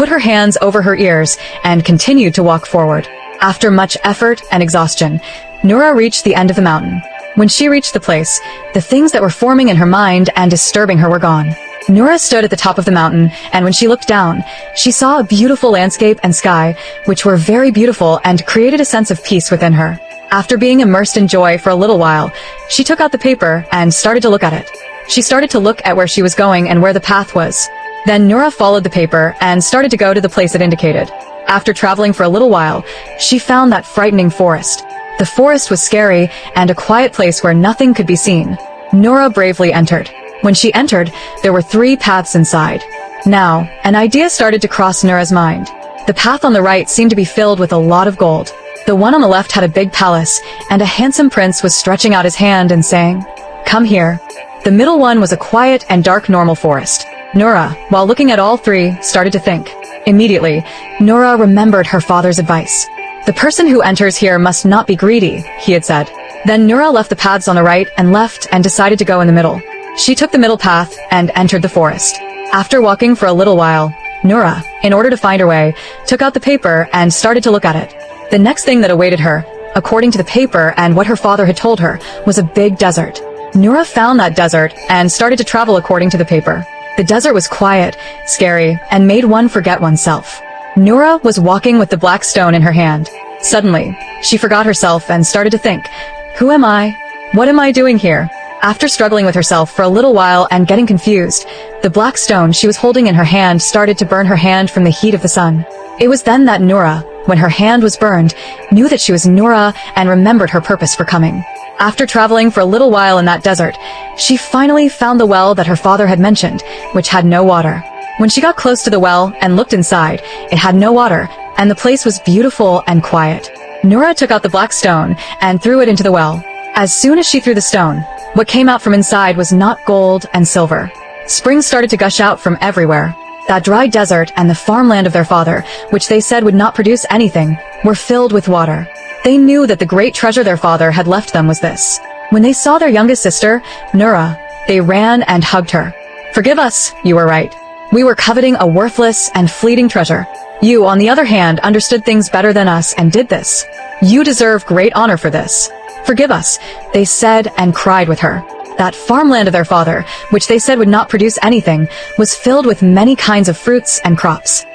put her hands over her ears and continued to walk forward. After much effort and exhaustion, Noura reached the end of the mountain. When she reached the place, the things that were forming in her mind and disturbing her were gone. Noura stood at the top of the mountain, and when she looked down, she saw a beautiful landscape and sky, which were very beautiful and created a sense of peace within her. After being immersed in joy for a little while, she took out the paper and started to look at it. She started to look at where she was going and where the path was. Then Noura followed the paper and started to go to the place it indicated. After traveling for a little while, she found that frightening forest. The forest was scary and a quiet place where nothing could be seen. Noura bravely entered. When she entered, there were 3 paths inside. Now, an idea started to cross Noura's mind. The path on the right seemed to be filled with a lot of gold. The one on the left had a big palace, and a handsome prince was stretching out his hand and saying, "Come here." The middle one was a quiet and dark normal forest. Noura, while looking at all 3, started to think. Immediately, Noura remembered her father's advice. "The person who enters here must not be greedy," he had said. Then Noura left the paths on the right and left and decided to go in the middle. She took the middle path and entered the forest. After walking for a little while, Noura, in order to find her way, took out the paper and started to look at it. The next thing that awaited her, according to the paper and what her father had told her, was a big desert. Noura found that desert and started to travel according to the paper. The desert was quiet, scary, and made one forget oneself. Noura was walking with the black stone in her hand. Suddenly, she forgot herself and started to think, "Who am I? What am I doing here?" After struggling with herself for a little while and getting confused, the black stone she was holding in her hand started to burn her hand from the heat of the sun. It was then that Noura, when her hand was burned, knew that she was Noura and remembered her purpose for coming. After traveling for a little while in that desert, she finally found the well that her father had mentioned, which had no water. When she got close to the well and looked inside, it had no water, and the place was beautiful and quiet. Noura took out the black stone and threw it into the well. As soon as she threw the stone, what came out from inside was not gold and silver. Springs started to gush out from everywhere. That dry desert and the farmland of their father, which they said would not produce anything, were filled with water. They knew that the great treasure their father had left them was this. When they saw their youngest sister, Noura, they ran and hugged her. "Forgive us, you were right. We were coveting a worthless and fleeting treasure. You, on the other hand, understood things better than us and did this. You deserve great honor for this. Forgive us," they said and cried with her. That farmland of their father, which they said would not produce anything, was filled with many kinds of fruits and crops.